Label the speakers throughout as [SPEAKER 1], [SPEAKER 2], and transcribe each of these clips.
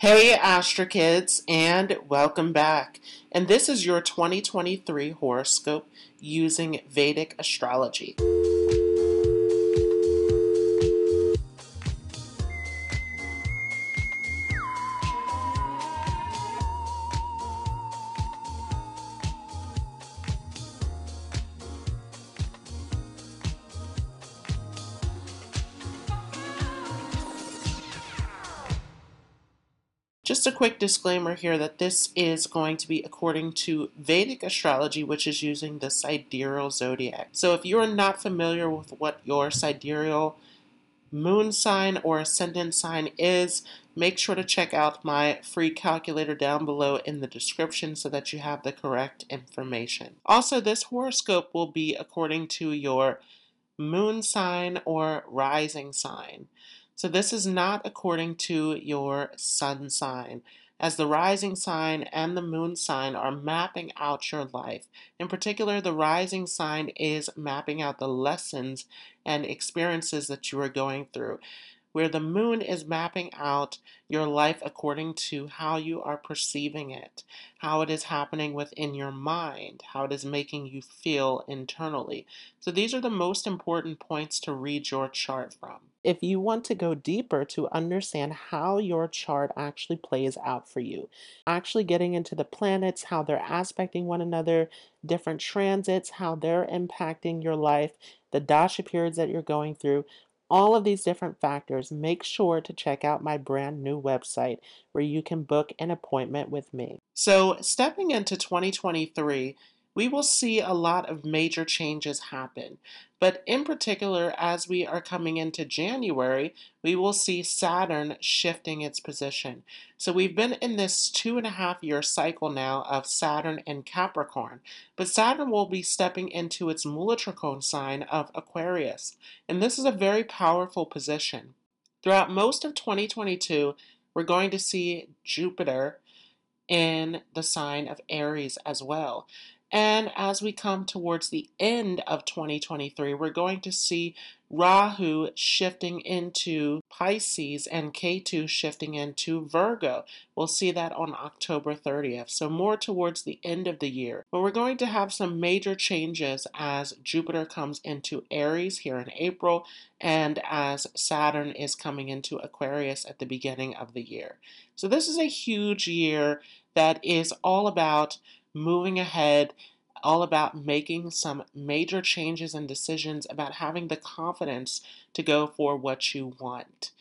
[SPEAKER 1] Hey Astra Kids, and welcome back. And this is your 2023 horoscope using Vedic astrology. Just a quick disclaimer here that this is going to be according to Vedic astrology, which is using the sidereal zodiac. So if you are not familiar with what your sidereal moon sign or ascendant sign is, make sure to check out my free calculator down below in the description so that you have the correct information. Also, this horoscope will be according to your moon sign or rising sign. So this is not according to your sun sign, as the rising sign and the moon sign are mapping out your life. In particular, the rising sign is mapping out the lessons and experiences that you are going through, where the moon is mapping out your life according to how you are perceiving it, how it is happening within your mind, how it is making you feel internally. So these are the most important points to read your chart from. If you want to go deeper to understand how your chart actually plays out for you, actually getting into the planets, how they're aspecting one another, different transits, how they're impacting your life, the dasha periods that you're going through, all of these different factors, make sure to check out my brand new website where you can book an appointment with me. So, stepping into 2023, we will see a lot of major changes happen. But in particular, as we are coming into January, we will see Saturn shifting its position. So we've been in this 2.5 year cycle now of Saturn and Capricorn. But Saturn will be stepping into its Mulatrikon sign of Aquarius. And this is a very powerful position. Throughout most of 2022, we're going to see Jupiter in the sign of Aries as well. And as we come towards the end of 2023, we're going to see Rahu shifting into Pisces and Ketu shifting into Virgo. We'll see that on October 30th, so more towards the end of the year. But we're going to have some major changes as Jupiter comes into Aries here in April and as Saturn is coming into Aquarius at the beginning of the year. So this is a huge year that is all about moving ahead, all about making some major changes and decisions, about having the confidence to go for what you want.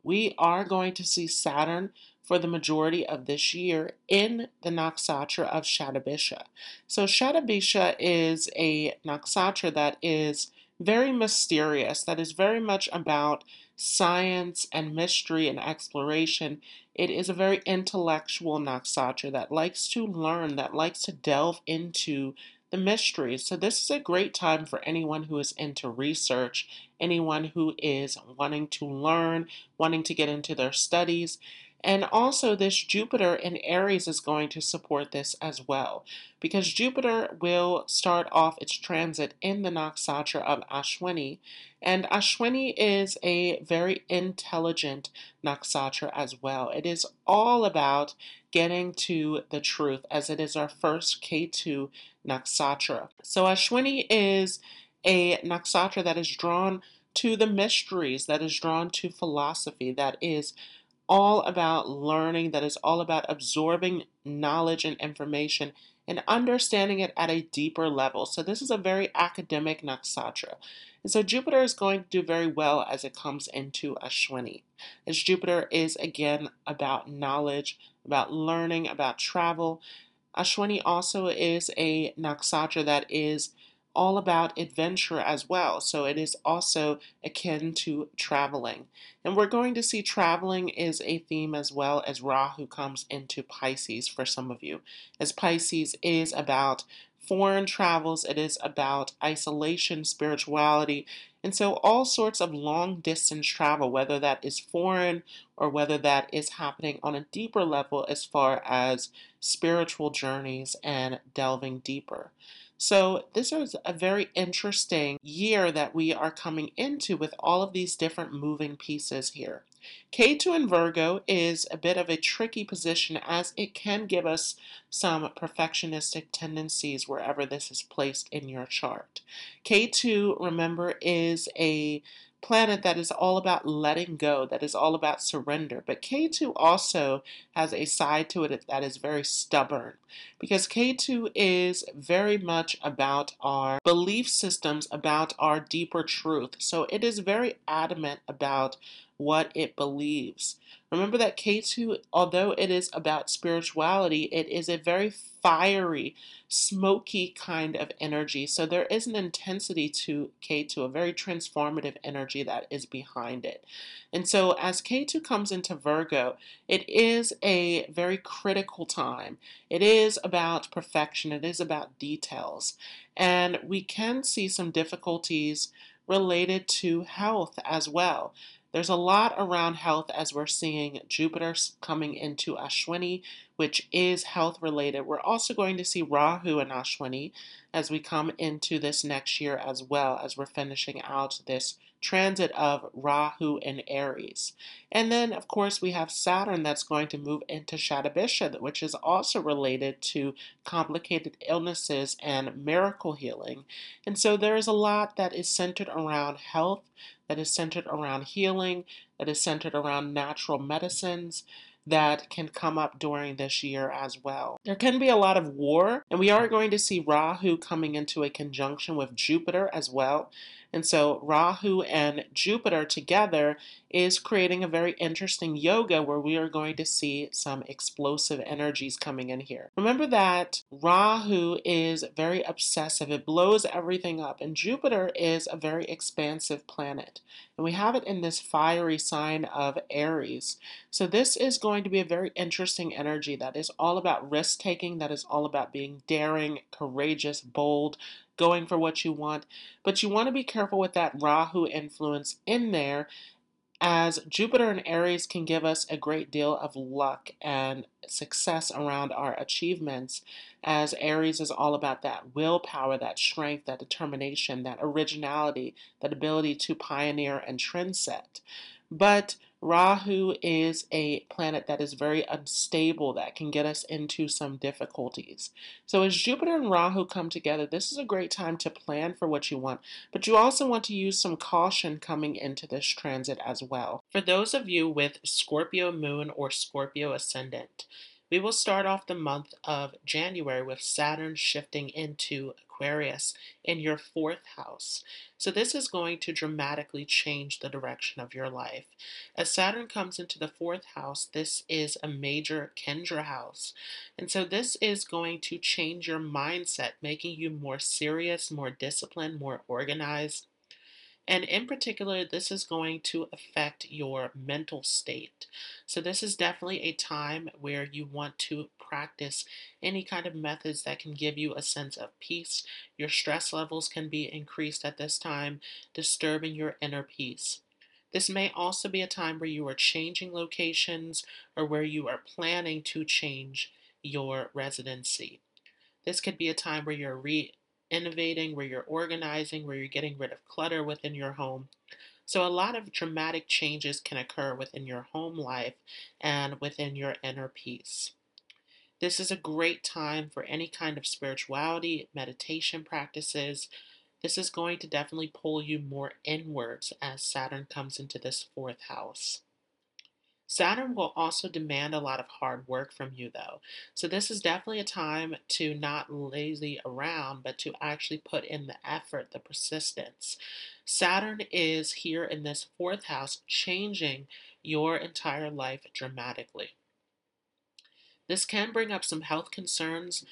[SPEAKER 1] We are going to see Saturn for the majority of this year in the nakshatra of Shatabisha. So Shatabisha is a nakshatra that is very mysterious, that is very much about science and mystery and exploration. It is a very intellectual nakshatra that likes to learn, that likes to delve into the mysteries. So this is a great time for anyone who is into research, anyone who is wanting to learn, wanting to get into their studies. And also this Jupiter in Aries is going to support this as well, because Jupiter will start off its transit in the nakshatra of Ashwini, and Ashwini is a very intelligent nakshatra as well. It is all about getting to the truth, as it is our first Ketu nakshatra. So Ashwini is a nakshatra that is drawn to the mysteries, that is drawn to philosophy, that is all about learning, that is all about absorbing knowledge and information and understanding it at a deeper level. So this is a very academic nakshatra. And so Jupiter is going to do very well as it comes into Ashwini, as Jupiter is again about knowledge, about learning, about travel. Ashwini also is a nakshatra that is all about adventure as well. So it is also akin to traveling. And we're going to see traveling is a theme as well, as Rahu comes into Pisces for some of you. As Pisces is about foreign travels, it is about isolation, spirituality, and so all sorts of long distance travel, whether that is foreign or whether that is happening on a deeper level as far as spiritual journeys and delving deeper. So this is a very interesting year that we are coming into with all of these different moving pieces here. K2 in Virgo is a bit of a tricky position as it can give us some perfectionistic tendencies wherever this is placed in your chart. K2, remember, is a planet that is all about letting go, that is all about surrender. But K2 also has a side to it that is very stubborn because K2 is very much about our belief systems, about our deeper truth. So it is very adamant about what it believes. Remember that K2, although it is about spirituality, it is a very fiery, smoky kind of energy. So there is an intensity to K2, a very transformative energy that is behind it. And so as K2 comes into Virgo, it is a very critical time. It is about perfection, it is about details. And we can see some difficulties related to health as well. There's a lot around health as we're seeing Jupiter coming into Ashwini, which is health related. We're also going to see Rahu in Ashwini as we come into this next year as well, as we're finishing out this transit of Rahu in Aries. And then, of course, we have Saturn that's going to move into Shatabisha, which is also related to complicated illnesses and miracle healing. And so there is a lot that is centered around health, that is centered around healing, that is centered around natural medicines that can come up during this year as well. There can be a lot of war, and we are going to see Rahu coming into a conjunction with Jupiter as well. And so Rahu and Jupiter together is creating a very interesting yoga where we are going to see some explosive energies coming in here. Remember that Rahu is very obsessive. It blows everything up. And Jupiter is a very expansive planet. And we have it in this fiery sign of Aries. So this is going to be a very interesting energy that is all about risk taking, that is all about being daring, courageous, bold, going for what you want. But you want to be careful with that Rahu influence in there, as Jupiter and Aries can give us a great deal of luck and success around our achievements, as Aries is all about that willpower, that strength, that determination, that originality, that ability to pioneer and trend set. But Rahu is a planet that is very unstable, that can get us into some difficulties. So as Jupiter and Rahu come together, this is a great time to plan for what you want, but you also want to use some caution coming into this transit as well. For those of you with Scorpio Moon or Scorpio Ascendant, we will start off the month of January with Saturn shifting into Aquarius in your fourth house. So this is going to dramatically change the direction of your life. As Saturn comes into the fourth house, this is a major Kendra house. And so this is going to change your mindset, making you more serious, more disciplined, more organized. And in particular, this is going to affect your mental state. So this is definitely a time where you want to practice any kind of methods that can give you a sense of peace. Your stress levels can be increased at this time, disturbing your inner peace. This may also be a time where you are changing locations or where you are planning to change your residency. This could be a time where you're innovating, where you're organizing, where you're getting rid of clutter within your home. So a lot of dramatic changes can occur within your home life and within your inner peace. This is a great time for any kind of spirituality, meditation practices. This is going to definitely pull you more inwards as Saturn comes into this fourth house. Saturn will also demand a lot of hard work from you, though. So, this is definitely a time to not lazy around, but to actually put in the effort, the persistence. Saturn is here in this fourth house, changing your entire life dramatically. This can bring up some health concerns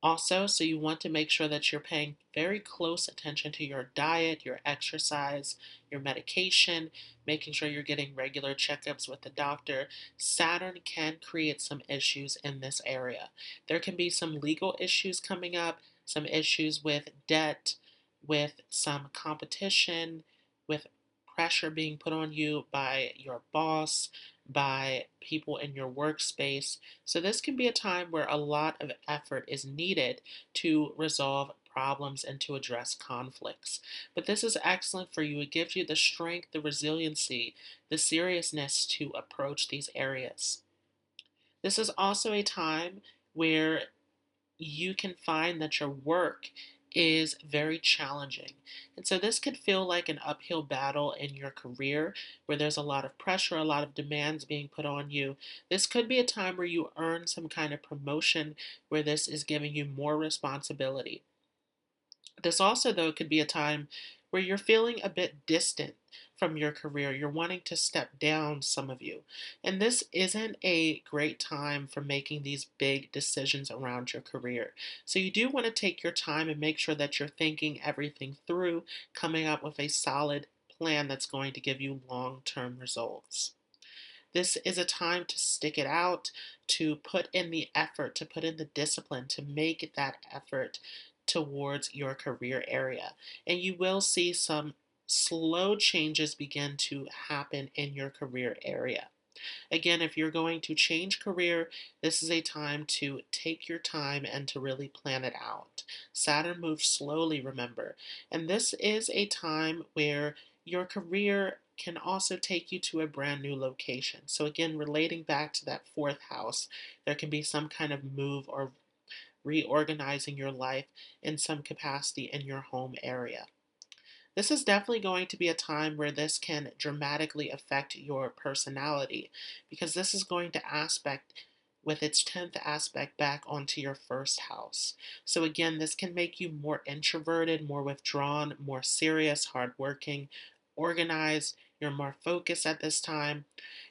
[SPEAKER 1] also, so you want to make sure that you're paying very close attention to your diet, your exercise, your medication, making sure you're getting regular checkups with the doctor. Saturn can create some issues in this area. There can be some legal issues coming up, some issues with debt, with some competition, with pressure being put on you by your boss, by people in your workspace. So this can be a time where a lot of effort is needed to resolve problems and to address conflicts. But this is excellent for you. It gives you the strength, the resiliency, the seriousness to approach these areas. This is also a time where you can find that your work is very challenging. And so this could feel like an uphill battle in your career where there's a lot of pressure, a lot of demands being put on you. This could be a time where you earn some kind of promotion where this is giving you more responsibility. This also, though, could be a time where you're feeling a bit distant from your career. You're wanting to step down, some of you. And this isn't a great time for making these big decisions around your career. So you do want to take your time and make sure that you're thinking everything through, coming up with a solid plan that's going to give you long-term results. This is a time to stick it out, to put in the effort, to put in the discipline, to make that effort towards your career area. And you will see some slow changes begin to happen in your career area. Again, if you're going to change career, this is a time to take your time and to really plan it out. Saturn moves slowly, remember, and this is a time where your career can also take you to a brand new location. So again, relating back to that fourth house, there can be some kind of move or reorganizing your life in some capacity in your home area. This is definitely going to be a time where this can dramatically affect your personality because this is going to aspect with its 10th aspect back onto your first house. So again, this can make you more introverted, more withdrawn, more serious, hardworking, organized. You're more focused at this time,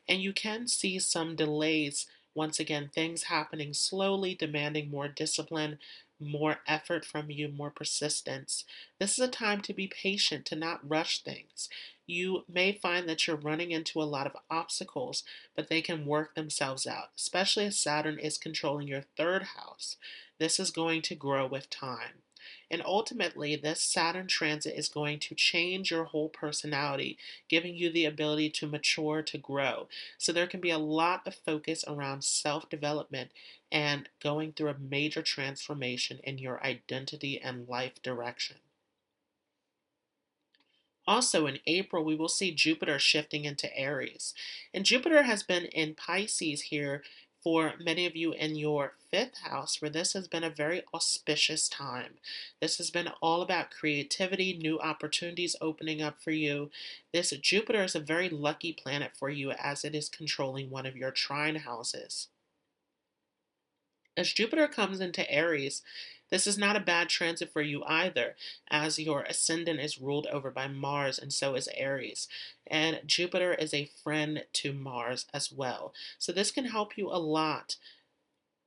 [SPEAKER 1] and you can see some delays. Once again, things happening slowly, demanding more discipline, more effort from you, more persistence. This is a time to be patient, to not rush things. You may find that you're running into a lot of obstacles, but they can work themselves out, especially as Saturn is controlling your third house. This is going to grow with time. And ultimately, this Saturn transit is going to change your whole personality, giving you the ability to mature, to grow. So there can be a lot of focus around self-development and going through a major transformation in your identity and life direction. Also, in April, we will see Jupiter shifting into Aries. And Jupiter has been in Pisces here for many of you in your fifth house, where this has been a very auspicious time. This has been all about creativity, new opportunities opening up for you. This Jupiter is a very lucky planet for you as it is controlling one of your trine houses. As Jupiter comes into Aries, this is not a bad transit for you either, as your ascendant is ruled over by Mars and so is Aries. And Jupiter is a friend to Mars as well. So this can help you a lot.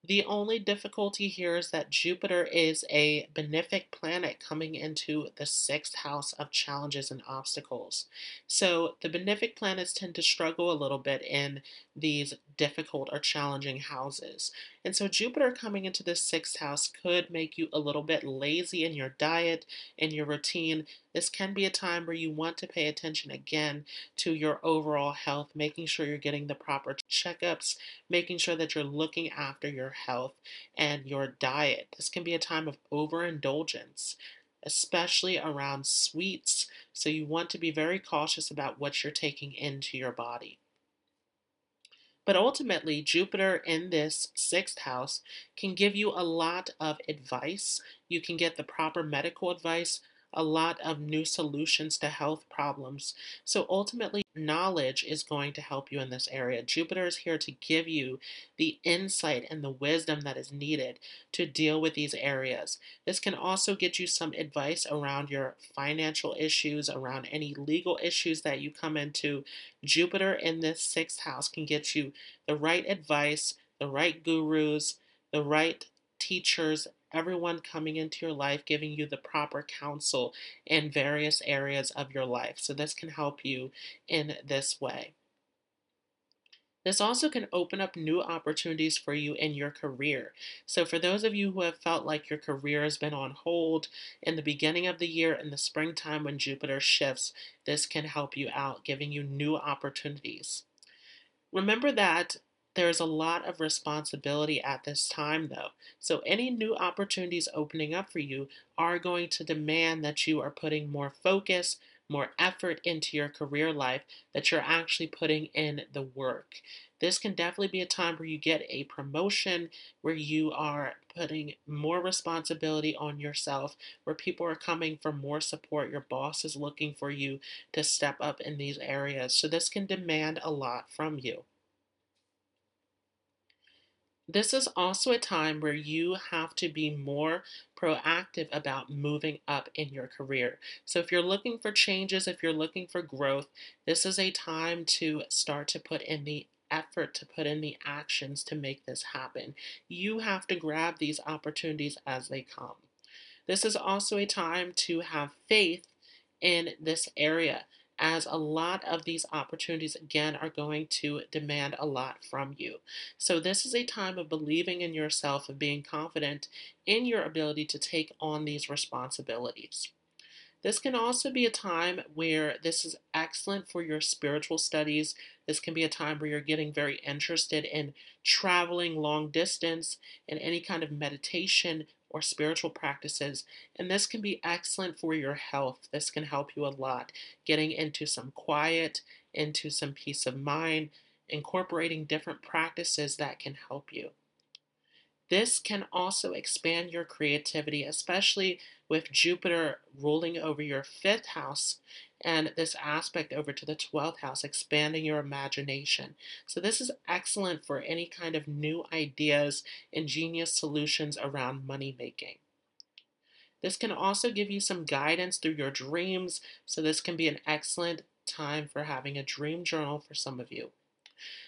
[SPEAKER 1] The only difficulty here is that Jupiter is a benefic planet coming into the sixth house of challenges and obstacles. So the benefic planets tend to struggle a little bit in these difficult or challenging houses. And so Jupiter coming into the sixth house could make you a little bit lazy in your diet, in your routine. This can be a time where you want to pay attention again to your overall health, making sure you're getting the proper checkups, making sure that you're looking after your health and your diet. This can be a time of overindulgence, especially around sweets. So you want to be very cautious about what you're taking into your body. But ultimately, Jupiter in this sixth house can give you a lot of advice. You can get the proper medical advice, a lot of new solutions to health problems. So ultimately, knowledge is going to help you in this area. Jupiter is here to give you the insight and the wisdom that is needed to deal with these areas. This can also get you some advice around your financial issues, around any legal issues that you come into. Jupiter in this sixth house can get you the right advice, the right gurus, the right teachers, everyone coming into your life giving you the proper counsel in various areas of your life. So this can help you in this way. This also can open up new opportunities for you in your career. So, for those of you who have felt like your career has been on hold in the beginning of the year, in the springtime when Jupiter shifts, this can help you out, giving you new opportunities. Remember that There's a lot of responsibility at this time, though. So, any new opportunities opening up for you are going to demand that you are putting more focus, more effort into your career life, that you're actually putting in the work. This can definitely be a time where you get a promotion, where you are putting more responsibility on yourself, where people are coming for more support. Your boss is looking for you to step up in these areas. So, this can demand a lot from you. This is also a time where you have to be more proactive about moving up in your career. So, if you're looking for changes, if you're looking for growth, this is a time to start to put in the effort, to put in the actions to make this happen. You have to grab these opportunities as they come. This is also a time to have faith in this area, as a lot of these opportunities, again, are going to demand a lot from you. So, this is a time of believing in yourself, of being confident in your ability to take on these responsibilities. This can also be a time where this is excellent for your spiritual studies. This can be a time where you're getting very interested in traveling long distance and any kind of meditation or spiritual practices. And this can be excellent for your health. This can help you a lot, getting into some quiet, into some peace of mind, incorporating different practices that can help you. This can also expand your creativity, especially with Jupiter ruling over your fifth house and this aspect over to the 12th house, expanding your imagination. So, this is excellent for any kind of new ideas, ingenious solutions around money making. This can also give you some guidance through your dreams. So, this can be an excellent time for having a dream journal for some of you.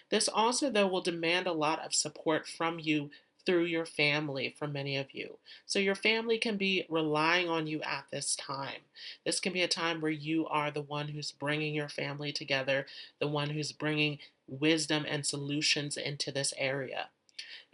[SPEAKER 1] This also, though, will demand a lot of support from you through your family for many of you. So, your family can be relying on you at this time. This can be a time where you are the one who's bringing your family together, the one who's bringing wisdom and solutions into this area.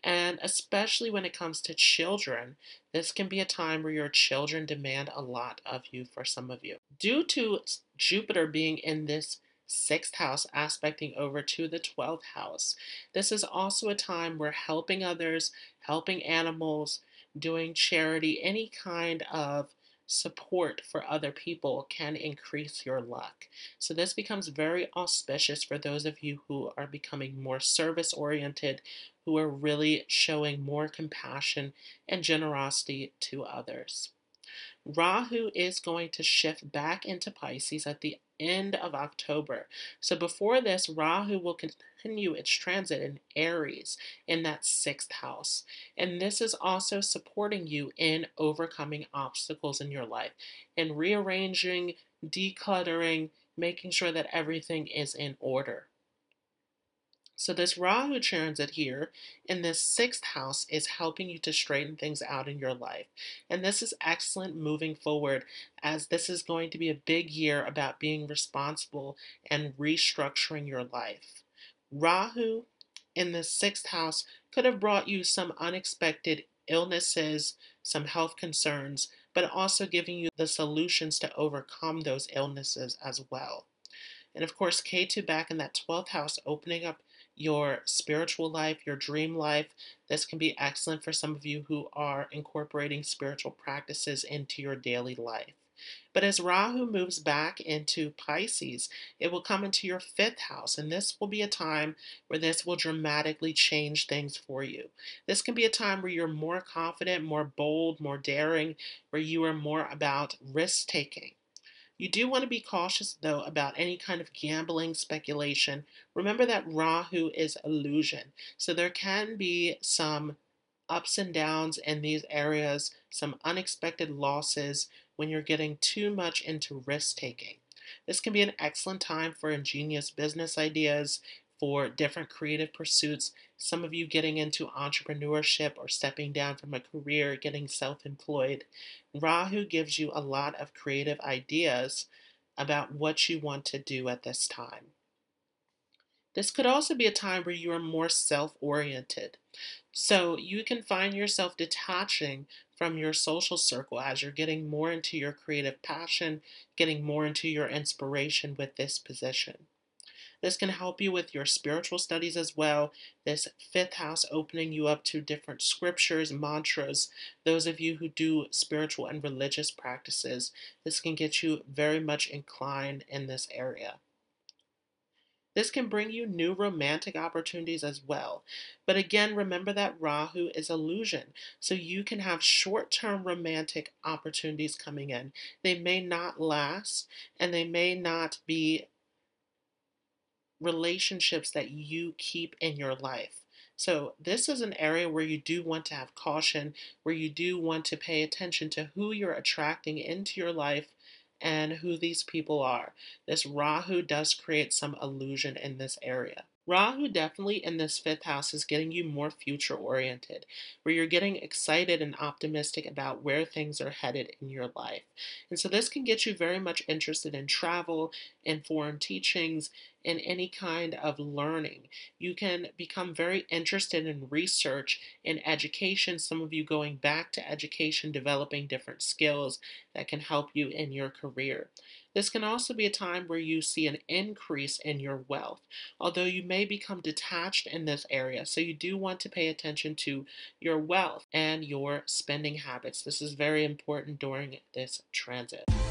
[SPEAKER 1] And especially when it comes to children, this can be a time where your children demand a lot of you for some of you. Due to Jupiter being in this sixth house, aspecting over to the 12th house, this is also a time where helping others, helping animals, doing charity, any kind of support for other people can increase your luck. So, this becomes very auspicious for those of you who are becoming more service oriented, who are really showing more compassion and generosity to others. Rahu is going to shift back into Pisces at the end of October. So before this, Rahu will continue its transit in Aries in that sixth house. And this is also supporting you in overcoming obstacles in your life and rearranging, decluttering, making sure that everything is in order. So this Rahu transit here in this sixth house is helping you to straighten things out in your life. And this is excellent moving forward, as this is going to be a big year about being responsible and restructuring your life. Rahu in the sixth house could have brought you some unexpected illnesses, some health concerns, but also giving you the solutions to overcome those illnesses as well. And of course, K2 back in that 12th house, opening up your spiritual life, your dream life. This can be excellent for some of you who are incorporating spiritual practices into your daily life. But as Rahu moves back into Pisces, it will come into your fifth house, and this will be a time where this will dramatically change things for you. This can be a time where you're more confident, more bold, more daring, where you are more about risk taking. You do want to be cautious, though, about any kind of gambling speculation. Remember that Rahu is illusion, so there can be some ups and downs in these areas, some unexpected losses when you're getting too much into risk taking. This can be an excellent time for ingenious business ideas, for different creative pursuits. Some of you getting into entrepreneurship or stepping down from a career, getting self employed. Rahu gives you a lot of creative ideas about what you want to do at this time. This could also be a time where you are more self oriented. So you can find yourself detaching from your social circle as you're getting more into your creative passion, getting more into your inspiration with this position. This can help you with your spiritual studies as well. This fifth house opening you up to different scriptures, mantras. Those of you who do spiritual and religious practices, this can get you very much inclined in this area. This can bring you new romantic opportunities as well. But again, remember that Rahu is illusion. So you can have short term romantic opportunities coming in. They may not last and they may not be relationships that you keep in your life. So, this is an area where you do want to have caution, where you do want to pay attention to who you're attracting into your life and who these people are. This Rahu does create some illusion in this area. Rahu definitely in this fifth house is getting you more future oriented, where you're getting excited and optimistic about where things are headed in your life. And so this can get you very much interested in travel, in foreign teachings, in any kind of learning. You can become very interested in research, in education, some of you going back to education, developing different skills that can help you in your career. This can also be a time where you see an increase in your wealth, although you may become detached in this area. So you do want to pay attention to your wealth and your spending habits. This is very important during this transit.